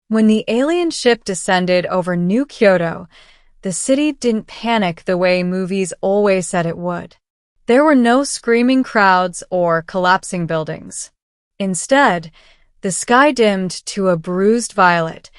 When the alien ship descended over New Kyoto, the city didn't panic the way movies always said it would. There were no screaming crowds or collapsing buildings. Instead, the sky dimmed to a bruised violet,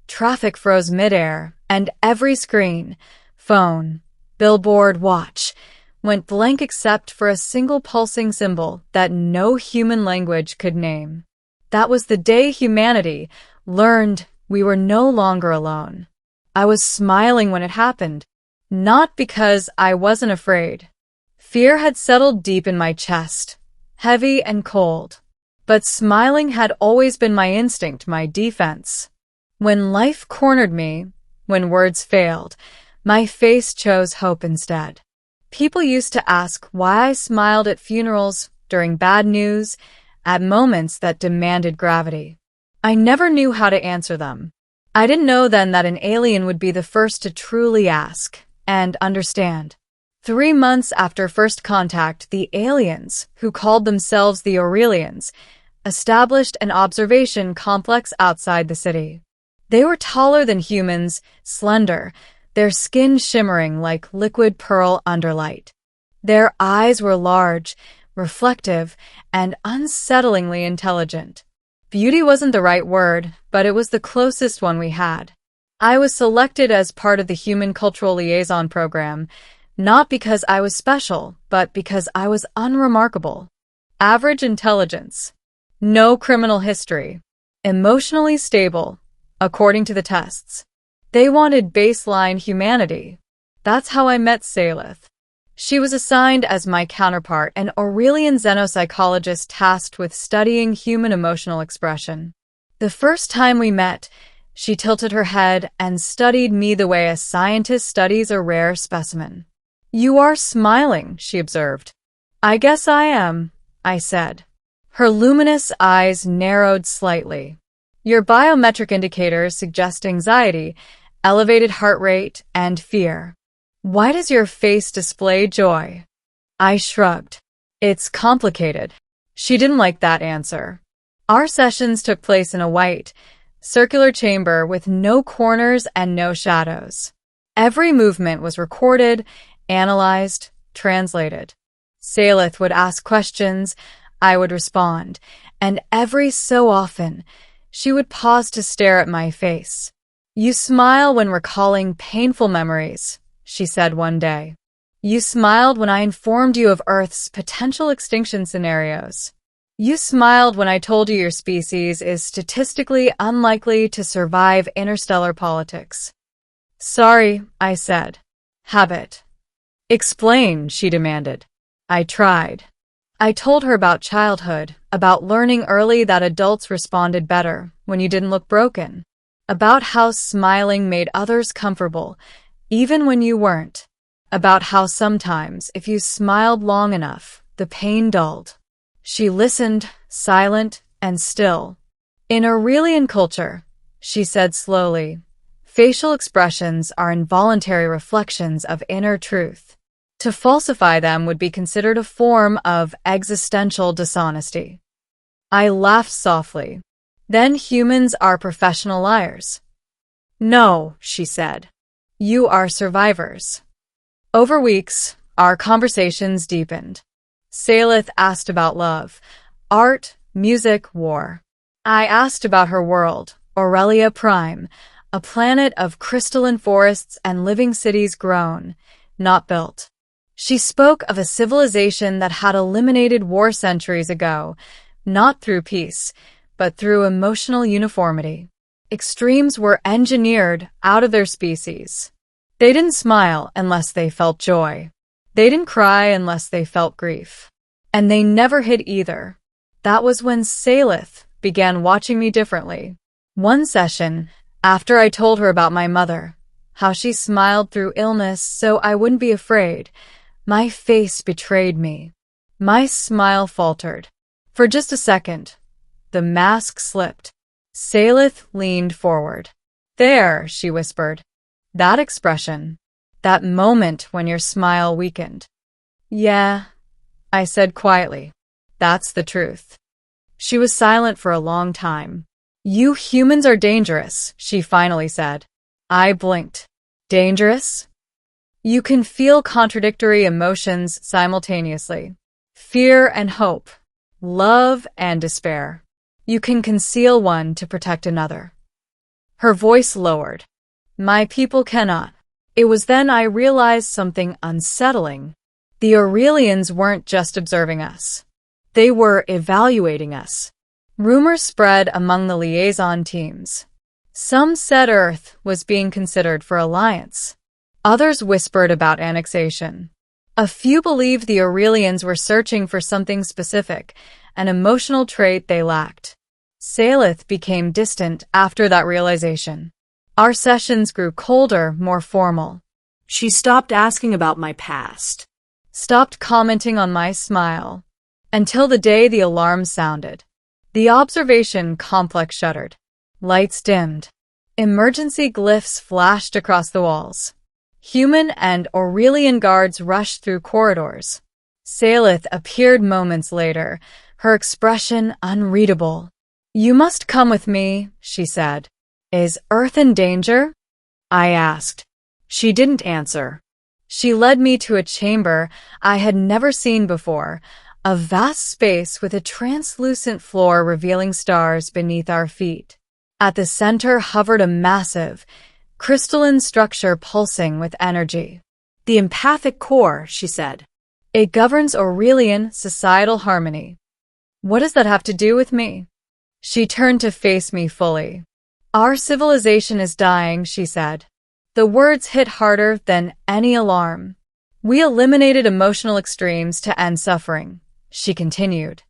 traffic froze midair, and every screen, phone, billboard, watch, went blank except for a single pulsing symbol that no human language could name. That was the day humanity learned we were no longer alone. I was smiling when it happened, not because I wasn't afraid. Fear had settled deep in my chest, heavy and cold. But smiling had always been my instinct, my defense. When life cornered me, when words failed, my face chose hope instead. People used to ask why I smiled at funerals, during bad news, at moments that demanded gravity. I never knew how to answer them. I didn't know then that an alien would be the first to truly ask and understand. 3 months after first contact, the aliens, who called themselves the Aurelians, established an observation complex outside the city. They were taller than humans, slender, their skin shimmering like liquid pearl under light. Their eyes were large, reflective, and unsettlingly intelligent. Beauty wasn't the right word, but it was the closest one we had. I was selected as part of the Human Cultural Liaison program, not because I was special, but because I was unremarkable. Average intelligence. No criminal history. Emotionally stable, according to the tests. They wanted baseline humanity. That's how I met Salith. She was assigned as my counterpart, an Aurelian xenopsychologist tasked with studying human emotional expression. The first time we met, she tilted her head and studied me the way a scientist studies a rare specimen. "You are smiling," she observed. "I guess I am," I said. Her luminous eyes narrowed slightly. "Your biometric indicators suggest anxiety, elevated heart rate, and fear. Why does your face display joy?" I shrugged. "It's complicated." She didn't like that answer. Our sessions took place in a white, circular chamber with no corners and no shadows. Every movement was recorded, analyzed, translated. Salith would ask questions, I would respond, and every so often, she would pause to stare at my face. "You smile when recalling painful memories," she said one day. "You smiled when I informed you of Earth's potential extinction scenarios. You smiled when I told you your species is statistically unlikely to survive interstellar politics." "Sorry," I said. "Habit." "Explain," she demanded. I tried. I told her about childhood, about learning early that adults responded better when you didn't look broken, about how smiling made others comfortable, even when you weren't, about how sometimes, if you smiled long enough, the pain dulled. She listened, silent and still. "In Aurelian culture," she said slowly, "facial expressions are involuntary reflections of inner truth. To falsify them would be considered a form of existential dishonesty." I laughed softly. "Then humans are professional liars." "No," she said. "You are survivors." Over weeks, our conversations deepened. Salith asked about love, art, music, war. I asked about her world, Aurelia Prime, a planet of crystalline forests and living cities grown, not built. She spoke of a civilization that had eliminated war centuries ago, not through peace, but through emotional uniformity. Extremes were engineered out of their species. They didn't smile unless they felt joy. They didn't cry unless they felt grief. And they never hid either. That was when Salith began watching me differently. One session, after I told her about my mother, how she smiled through illness so I wouldn't be afraid, my face betrayed me. My smile faltered. For just a second, the mask slipped. Salith leaned forward. "There," she whispered. "That expression. That moment when your smile weakened." "Yeah," I said quietly. "That's the truth." She was silent for a long time. You humans are dangerous, she finally said. I blinked. Dangerous? You can feel contradictory emotions simultaneously. Fear and hope. Love and despair. You can conceal one to protect another. Her voice lowered. My people cannot. It was then I realized something unsettling. The Aurelians weren't just observing us. They were evaluating us. Rumors spread among the liaison teams. Some said Earth was being considered for alliance. Others whispered about annexation. A few believed the Aurelians were searching for something specific, an emotional trait they lacked. Salith became distant after that realization. Our sessions grew colder, more formal. She stopped asking about my past. Stopped commenting on my smile. Until the day the alarm sounded. The observation complex shuddered. Lights dimmed. Emergency glyphs flashed across the walls. Human and Aurelian guards rushed through corridors. Salith appeared moments later, her expression unreadable. You must come with me, she said. Is Earth in danger? I asked. She didn't answer. She led me to a chamber I had never seen before, a vast space with a translucent floor revealing stars beneath our feet. At the center hovered a massive, crystalline structure pulsing with energy. The empathic core, she said. It governs Aurelian societal harmony. What does that have to do with me? She turned to face me fully. Our civilization is dying, she said. The words hit harder than any alarm. We eliminated emotional extremes to end suffering, she continued.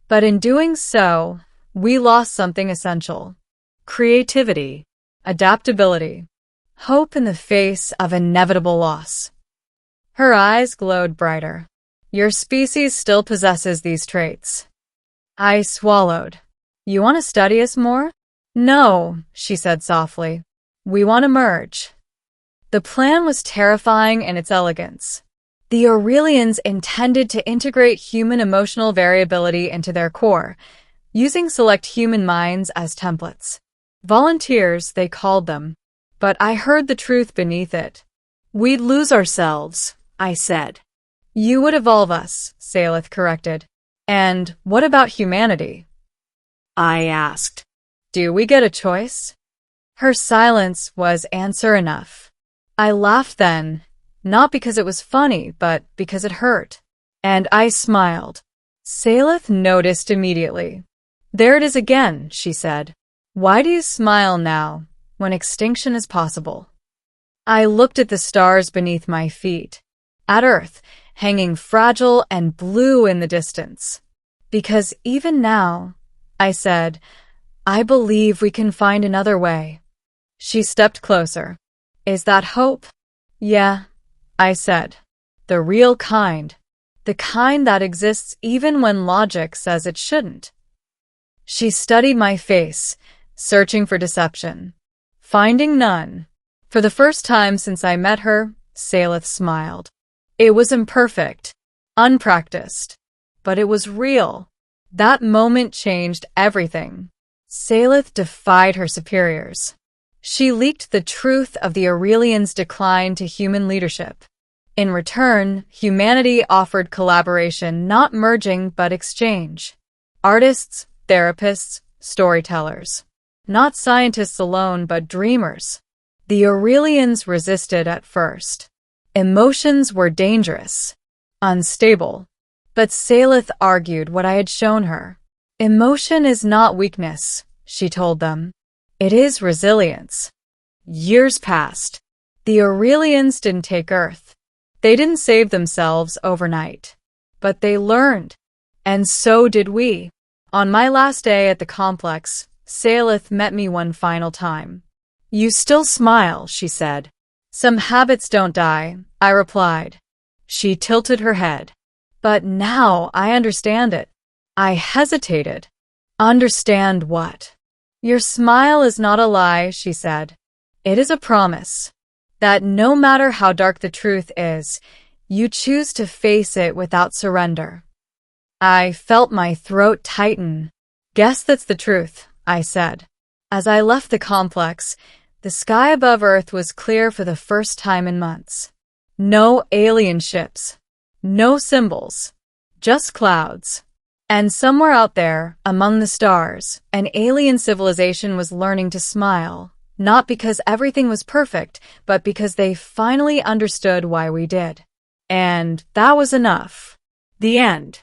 But in doing so, we lost something essential. Creativity, adaptability, hope in the face of inevitable loss. Her eyes glowed brighter. Your species still possesses these traits. I swallowed. You want to study us more? No, she said softly. We want to merge. The plan was terrifying in its elegance. The Aurelians intended to integrate human emotional variability into their core, using select human minds as templates. Volunteers, they called them. But I heard the truth beneath it. We'd lose ourselves, I said. You would evolve us, Salith corrected. And what about humanity? I asked. Do we get a choice? Her silence was answer enough. I laughed then, not because it was funny, but because it hurt. And I smiled. Salith noticed immediately. There it is again, she said. Why do you smile now, when extinction is possible? I looked at the stars beneath my feet, at Earth, hanging fragile and blue in the distance. Because even now, I said, I believe we can find another way. She stepped closer. Is that hope? Yeah, I said. The real kind. The kind that exists even when logic says it shouldn't. She studied my face, searching for deception. Finding none. For the first time since I met her, Salith smiled. It was imperfect, unpracticed, but it was real. That moment changed everything. Salith defied her superiors. She leaked the truth of the Aurelians' decline to human leadership. In return, humanity offered collaboration, not merging but exchange. Artists, therapists, storytellers. Not scientists alone, but dreamers. The Aurelians resisted at first. Emotions were dangerous, unstable. But Salith argued what I had shown her. Emotion is not weakness, she told them. It is resilience. Years passed. The Aurelians didn't take Earth. They didn't save themselves overnight. But they learned. And so did we. On my last day at the complex, Salith met me one final time. You still smile, she said. Some habits don't die, I replied. She tilted her head. But now I understand it. I hesitated. Understand what? Your smile is not a lie, she said. It is a promise. That no matter how dark the truth is, you choose to face it without surrender. I felt my throat tighten. Guess that's the truth, I said. As I left the complex, the sky above Earth was clear for the first time in months. No alien ships. No symbols. Just clouds. And somewhere out there, among the stars, an alien civilization was learning to smile, not because everything was perfect, but because they finally understood why we did. And that was enough. The end.